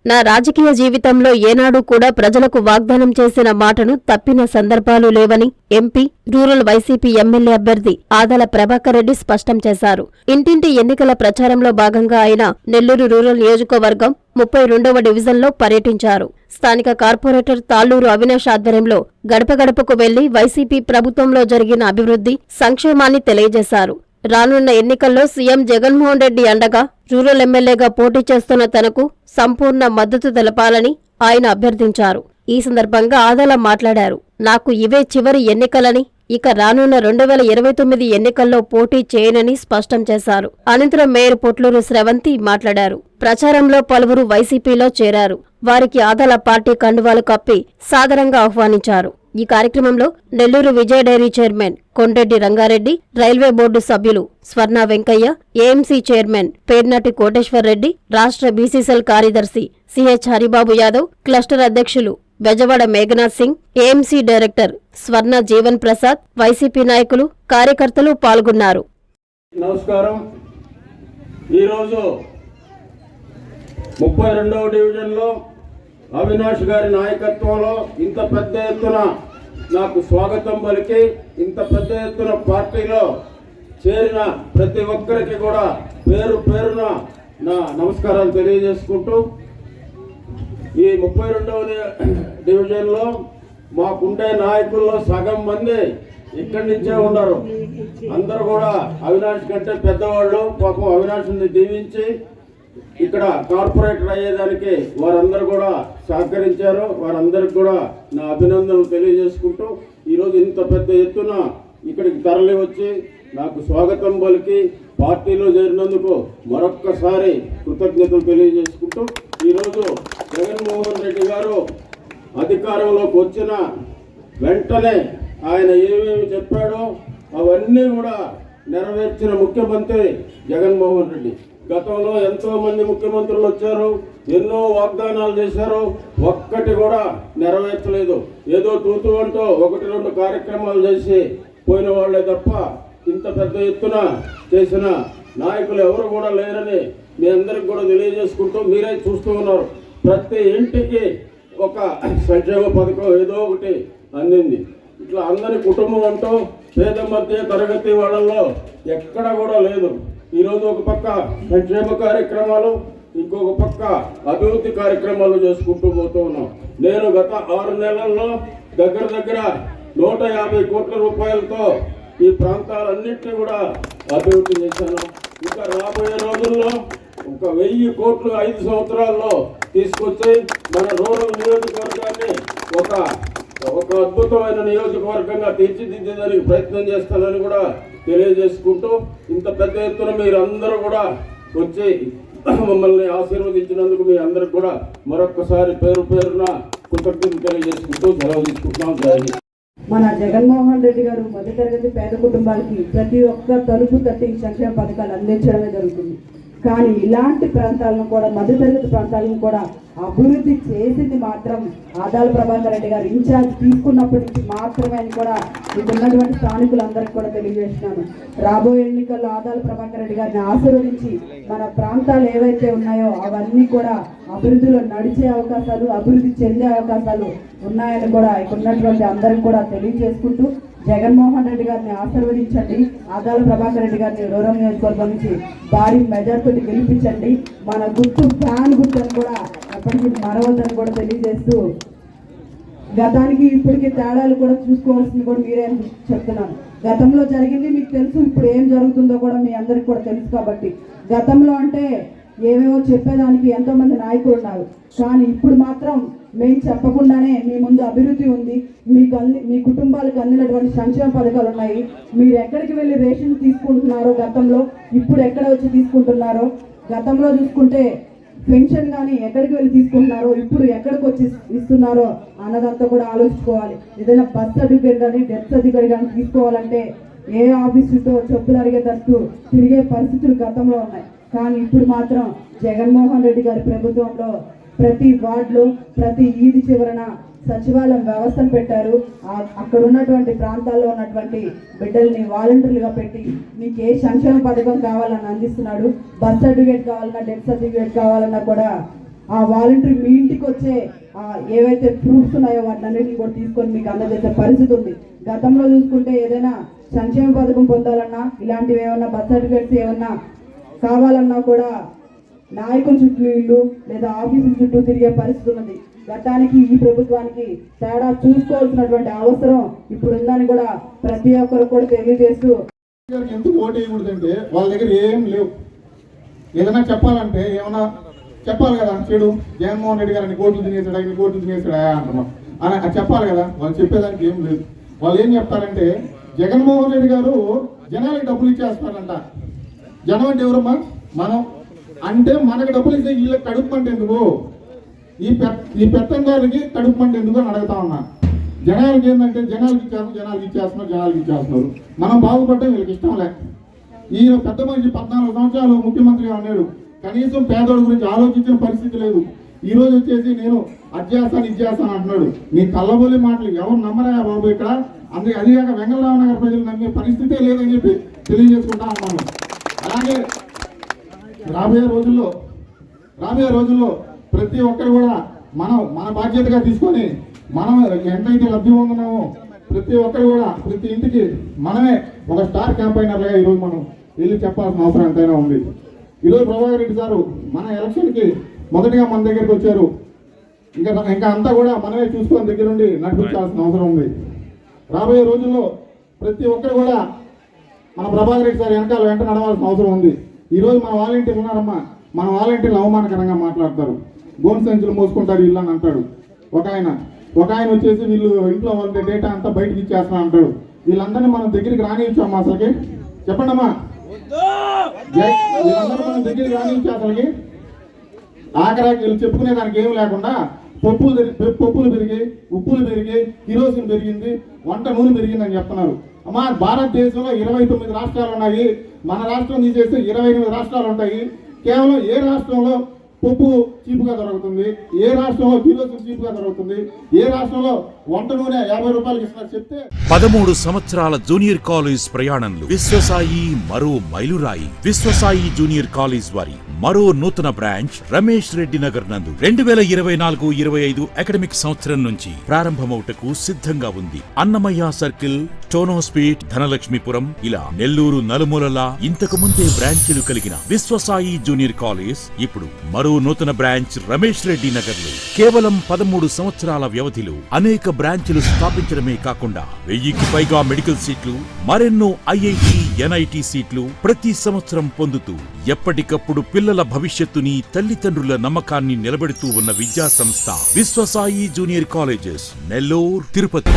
నా రాజకీయ జీవితంలో ఏనాడు కూడా ప్రజలకు వాగ్దానం చేసిన మాటను తప్పిన సందర్భాలు లేవని ఎంపీ, రూరల్ వైసీపీ ఎమ్మెల్యే అభ్యర్థి ఆదాల ప్రభాకర్ రెడ్డి స్పష్టం చేశారు. ఇంటింటి ఎన్నికల ప్రచారంలో భాగంగా ఆయన నెల్లూరు రూరల్ నియోజకవర్గం 32వ డివిజన్లో పర్యటించారు. స్థానిక కార్పొరేటర్ తాళ్లూరు అవినాష్ ఆధ్వర్యంలో గడప గడపకు వెళ్లి వైసీపీ ప్రభుత్వంలో జరిగిన అభివృద్ధి, సంక్షేమాన్ని తెలియజేశారు. రానున్న ఎన్నికల్లో సీఎం జగన్మోహన్ రెడ్డి అండగా రూరల్ ఎమ్మెల్యేగా పోటీ చేస్తున్న తనకు సంపూర్ణ మద్దతు తెలపాలని ఆయన అభ్యర్థించారు. ఈ సందర్భంగా ఆదాల మాట్లాడారు. నాకు ఇవే చివరి ఎన్నికలని, ఇక రానున్న 2029 ఎన్నికల్లో పోటీ చేయనని స్పష్టం చేశారు. అనంతరం మేయర్ పొట్లూరు స్రవంతి మాట్లాడారు. ప్రచారంలో పలువురు వైసీపీలో చేరారు. వారికి ఆదాల పార్టీ కండువాలు కప్పి సాదరంగా ఆహ్వానించారు. ఈ కార్యక్రమంలో Nellore Vijaya dairy chairman Kondreddy Rangareddy, railway board సభ్యులు స్వర్ణ వెంకయ్య, ఏఎంసీ చైర్మన్ పేర్నాటి కోటేశ్వర్ రెడ్డి, రాష్ట్ర బీసీసీఎల్ కార్యదర్శి సిహెచ్ హరిబాబు యాదవ్, క్లస్టర్ అధ్యక్షులు Bezawada Meghanath Singh, AMC director Swarna Jeevan Prasad, YCP నాయకులు, కార్యకర్తలు పాల్గొన్నారు. నమస్కారం. ఈరోజు 32వ డివిజన్లో అవినాష్ గారి నాయకత్వంలో ఇంత పెద్ద ఎత్తున నాకు స్వాగతం పలికి, ఇంత పెద్ద ఎత్తున పార్టీలో చేరిన ప్రతి ఒక్కరికి కూడా పేరు పేరున నా నమస్కారాలు తెలియజేసుకుంటూ, ఈ 32వ డివిజన్లో మాకుండే నాయకుల్లో సగం మంది ఇక్కడి నుంచే ఉన్నారు. అందరూ కూడా అవినాష్ కంటే పెద్దవాళ్ళు. పాపం అవినాష్ని దీవించి ఇక్కడ కార్పొరేటర్ అయ్యేదానికి వారందరూ కూడా సహకరించారు. వారందరికి కూడా నా అభినందనలు తెలియజేసుకుంటూ, ఈరోజు ఇంత పెద్ద ఎత్తున ఇక్కడికి తరలి వచ్చి నాకు స్వాగతం పలికి పార్టీలో చేరినందుకు మరొక్కసారి కృతజ్ఞతలు తెలియజేసుకుంటూ, ఈరోజు జగన్మోహన్ రెడ్డి గారు అధికారంలోకి వచ్చిన వెంటనే ఆయన ఏమేమి చెప్పాడో అవన్నీ కూడా నెరవేర్చిన ముఖ్యమంత్రి జగన్మోహన్ రెడ్డి. గతంలో ఎంతో మంది ముఖ్యమంత్రులు వచ్చారు, ఎన్నో వాగ్దానాలు చేశారు, ఒక్కటి కూడా నెరవేర్చలేదు. ఏదో తూతూ అంటూ 1-2 కార్యక్రమాలు చేసి పోయిన వాళ్లే తప్ప ఇంత పెద్ద ఎత్తున చేసిన నాయకులు ఎవరు కూడా లేరని మీ అందరికి కూడా తెలియజేసుకుంటూ, మీరే చూస్తూ ఉన్నారు. ప్రతి ఇంటికి ఒక సంక్షేమ పథకం ఏదో ఒకటి అందింది. ఇట్లా అందరి కుటుంబం అంటూ పేద మధ్య తరగతి వాళ్ళల్లో ఎక్కడ కూడా లేదు. ఈరోజు ఒక పక్క సంక్షేమ కార్యక్రమాలు, ఇంకొక పక్క అభివృద్ధి కార్యక్రమాలు చేసుకుంటూ పోతూ ఉన్నాం. నేను గత 6 నెలల్లో దగ్గర 150 కోట్ల రూపాయలతో ఈ ప్రాంతాలన్నింటినీ కూడా అభివృద్ధి చేశాను. ఇంకా రాబోయే రోజుల్లో 1000 కోట్లు 5 సంవత్సరాల్లో తీసుకొచ్చి మన రూరల్ నియోజకవర్గాన్ని ఒక అద్భుతమైన నియోజకవర్గంగా తీర్చిదిద్దేదానికి ప్రయత్నం చేస్తానని కూడా తెలియజేసుకుంటూ, ఇంత పెద్ద ఎత్తున మీరందరూ కూడా వచ్చి మమ్మల్ని ఆశీర్వదించినందుకు మీ అందరికి కూడా మరొక్కసారి పేరు పేరున కృతజ్ఞతలు తెలియజేసుకుంటూ సెలవు తీసుకుంటున్నాం. మన జగన్మోహన్ రెడ్డి గారు మధ్యతరగతి పేద కుటుంబాలకి ప్రతి ఒక్క తలుపు తట్టి సంక్షేమ పథకాలు అందించడమే జరుగుతుంది. కానీ ఇలాంటి ప్రాంతాలను కూడా, మధ్యతరగతి ప్రాంతాలను కూడా అభివృద్ధి చేసింది మాత్రం ఆదాల ప్రభాకర్ రెడ్డి గారు ఇన్ఛార్జ్ తీసుకున్నప్పటి నుంచి మాత్రమే అని కూడా ఇక్కడ ఉన్నటువంటి స్థానికులందరికీ కూడా తెలియజేస్తున్నాను. రాబోయే ఎన్నికల్లో ఆదాల ప్రభాకర్ రెడ్డి గారిని ఆశీర్వదించి మన ప్రాంతాలు ఏవైతే ఉన్నాయో అవన్నీ కూడా అభివృద్ధిలో నడిచే అవకాశాలు, అభివృద్ధి చెందే అవకాశాలు ఉన్నాయని కూడా ఇక్కడ ఉన్నటువంటి అందరికి కూడా తెలియజేసుకుంటూ, జగన్మోహన్ రెడ్డి గారిని ఆశీర్వదించండి. ఆదాల ప్రభాకర్ రెడ్డి గారిని రూరల్ నియోజకవర్గం నుంచి భారీ మెజార్టీని గెలిపించండి. మన గుర్తు ఫ్యాన్ గుర్తుని కూడా ఎప్పటికీ మరవద్దని కూడా తెలియజేస్తూ, గతానికి ఇప్పటికీ తేడాలు కూడా చూసుకోవాల్సింది కూడా మీరే చెప్తున్నాను. గతంలో జరిగింది మీకు తెలుసు, ఇప్పుడు ఏం జరుగుతుందో కూడా మీ అందరికి కూడా తెలుసు. కాబట్టి గతంలో అంటే ఏవేవో చెప్పేదానికి ఎంతోమంది నాయకులు ఉన్నారు. కానీ ఇప్పుడు మాత్రం మేము చెప్పకుండానే మీ ముందు అభివృద్ధి ఉంది. మీ కుటుంబాలకు అందినటువంటి సంక్షేమ పథకాలు ఉన్నాయి. మీరు ఎక్కడికి వెళ్ళి రేషన్ తీసుకుంటున్నారో గతంలో, ఇప్పుడు ఎక్కడ వచ్చి తీసుకుంటున్నారో, గతంలో చూసుకుంటే పెన్షన్ కానీ ఎక్కడికి వెళ్ళి తీసుకుంటున్నారో, ఇప్పుడు ఎక్కడికి వచ్చి ఇస్తున్నారో అన్నదంతా కూడా ఆలోచించుకోవాలి. ఏదైనా బర్త్ సర్టిఫికేట్ కానీ, డెత్ సర్టిఫికేట్ కానీ తీసుకోవాలంటే ఏ ఆఫీసుతో చెప్పులు అడిగేటట్టు తిరిగే పరిస్థితులు గతంలో ఉన్నాయి. కానీ ఇప్పుడు మాత్రం జగన్మోహన్ రెడ్డి గారి ప్రభుత్వంలో ప్రతి వార్డులో, ప్రతి వీధి చివరన సచివాలయం వ్యవస్థను పెట్టారు. అక్కడ ఉన్నటువంటి ప్రాంతాల్లో ఉన్నటువంటి బిడ్డల్ని వాలంటీర్లుగా పెట్టి మీకు ఏ సంక్షేమ పథకం కావాలని అందిస్తున్నాడు. బర్త్ సర్టిఫికేట్ కావాలన్నా, డెత్ సర్టిఫికేట్ కావాలన్నా కూడా ఆ వాలంటీర్ మీ ఇంటికి వచ్చే ఏవైతే ప్రూఫ్స్ ఉన్నాయో వాటినన్నిటిని కూడా తీసుకొని మీకు అందజేసే పరిస్థితి ఉంది. గతంలో చూసుకుంటే ఏదైనా సంక్షేమ పథకం పొందాలన్నా ఇలాంటివి ఏమన్నా బర్త్ సర్టిఫికేట్స్ ఏమన్నా కావాలన్నా కూడా నాయకుల చుట్టూ ఇల్లు లేదా ఆఫీసుల చుట్టూ తిరిగే పరిస్థితి ఉన్నది. గతానికి ఈ ప్రభుత్వానికి తేడా చూసుకోవాల్సినటువంటి అవసరం ఇప్పుడు ఉందని కూడా ప్రతి ఒక్కరు కూడా తెలియజేస్తూ ఎందుకు ఓటు వేయకూడదంటే వాళ్ళ దగ్గర ఏం లేవు. ఏదైనా చెప్పాలంటే ఏమన్నా చెప్పాలి కదా, చెడు జగన్మోహన్ రెడ్డి గారు అన్ని కోట్లు తినేసాడా ఇన్ని కోట్లు తినేసాడా అంటున్నాం అని అది చెప్పాలి కదా. వాళ్ళు చెప్పేదానికి ఏం లేదు. వాళ్ళు ఏం చెప్తారంటే జగన్మోహన్ రెడ్డి గారు జనాలకి డబ్బులు ఇచ్చేస్తారంట. జనం అంటే ఎవరమ్మా? మనం. అంటే మనకు డబ్బులు ఇస్తే వీళ్ళకి కడుపు పంట ఎందుకు, ఈ పెత్తందారులకి కడుపు పంట ఎందుకు అని అడుగుతా ఉన్నా. జనాలకి ఏంటంటే జనాలకి ఇచ్చేస్తున్నారు. మనం బాగుపడటం వీళ్ళకి ఇష్టం లే. ఈయన పెద్ద మనిషి 14 సంవత్సరాలు ముఖ్యమంత్రిగా ఉన్నాడు. కనీసం పేదోడి గురించి ఆలోచించిన పరిస్థితి లేదు. ఈ రోజు వచ్చేసి నేను ఇచ్చేస్తాను అంటున్నాడు. నీ కళ్ళబోలి మాటలు ఎవరు నమ్మరా బాబు ఇక్కడ? అందుకే అదిగాక వెంగళరావు నగర్ ప్రజలు నమ్మే పరిస్థితే లేదని చెప్పి తెలియజేసుకుంటా ఉన్నాను. అలాగే రాబోయే రోజుల్లో ప్రతి ఒక్కరు కూడా మన బాధ్యతగా తీసుకొని మనం ఎంతైతే లబ్ధి పొందుతున్నామో ప్రతి ఒక్కరు కూడా ప్రతి ఇంటికి మనమే ఒక స్టార్ క్యాంపైనర్లుగా ఈరోజు మనం వెళ్ళి చెప్పాల్సిన అవసరం ఎంతైనా ఉంది. ఈరోజు ప్రభాకర్ రెడ్డి సారు మన ఎలక్షన్కి మొదటిగా మన దగ్గరికి వచ్చారు. ఇంకా అంతా కూడా మనమే చూసుకొని దగ్గర నుండి నడిపించాల్సిన అవసరం ఉంది. రాబోయే రోజుల్లో ప్రతి ఒక్కరు కూడా మన ప్రభాకర్ రెడ్డి సార్ వెంట నడవాల్సిన అవసరం ఉంది. ఈరోజు మన వాలంటీర్లు ఉన్నారమ్మా, మన వాలంటీర్లు అవమానకరంగా మాట్లాడతారు. గోన్ సంచులు మోసుకుంటారు ఇల్లు అని అంటాడు ఒక ఆయన వచ్చేసి వీళ్ళు ఇంట్లో వాళ్ళ డేటా అంతా బయటకు ఇచ్చేస్తున్నా అంటాడు. వీళ్ళందరినీ మనం దగ్గరికి రానిచ్చామా అసలుకి? చెప్పండి అమ్మా. వీళ్ళందరూ మనం దగ్గరికి రానిచ్చా అసలుకి? ఆఖరాకి వీళ్ళు చెప్పుకునే దానికి ఏం లేకుండా పప్పులు పెరిగి, ఉప్పులు పెరిగి, కిరోసిన్ పెరిగింది, వంట నూనె పెరిగిందని చెప్తున్నారు. అమ్మా, భారతదేశంలో 29 రాష్ట్రాలు ఉన్నాయి. మన రాష్ట్రం తీసేస్తే 28 రాష్ట్రాలు ఉంటాయి. కేవలం ఏ రాష్ట్రంలో పప్పు చీపుగా దొరుకుతుంది, ఏ రాష్ట్రంలో కిరోసిన్ చీపుగా దొరుకుతుంది, ఏ రాష్ట్రంలో వంట నూనె 50 రూపాయలకి ఇస్తున్నారు చెప్తే? 13 సంవత్సరాల జూనియర్ కాలేజ్ ప్రయాణంలో విశ్వసాయి మరో మైలురాయి. విశ్వసాయి జూనియర్ కాలేజ్ వారి మరో నూతన బ్రాంచ్ రమేష్ రెడ్డి నగర్ నందు 2024-25 అకాడమిక్ సంవత్సరం నుంచి ప్రారంభమవుటకు సిద్ధంగా ఉంది. అన్నమయ్య సర్కిల్, టోనోస్పీట్, ధనలక్ష్మీపురం ఇలా నెల్లూరు నలుమూలలా ఇంతకు ముందే బ్రాంచీలు కలిగిన విశ్వసాయి జూనియర్ కాలేజ్ ఇప్పుడు మరో నూతన బ్రాంచ్ రమేష్ రెడ్డి నగర్ లో కేవలం 13 సంవత్సరాల వ్యవధిలో అనేక బ్రాంచీలు స్థాపించడమే కాకుండా 1000కి పైగా మెడికల్ సీట్లు, మరెన్నో ఐఐటి, ఎన్ఐటి సీట్లు ప్రతి సంవత్సరం పొందుతూ ఎప్పటికప్పుడు పిల్లల భవిష్యత్తుని, తల్లిదండ్రుల నమ్మకాన్ని నిలబెడుతూ ఉన్న విద్యా సంస్థ విశ్వసాయి జూనియర్ కాలేజెస్, నెల్లూరు, తిరుపతి.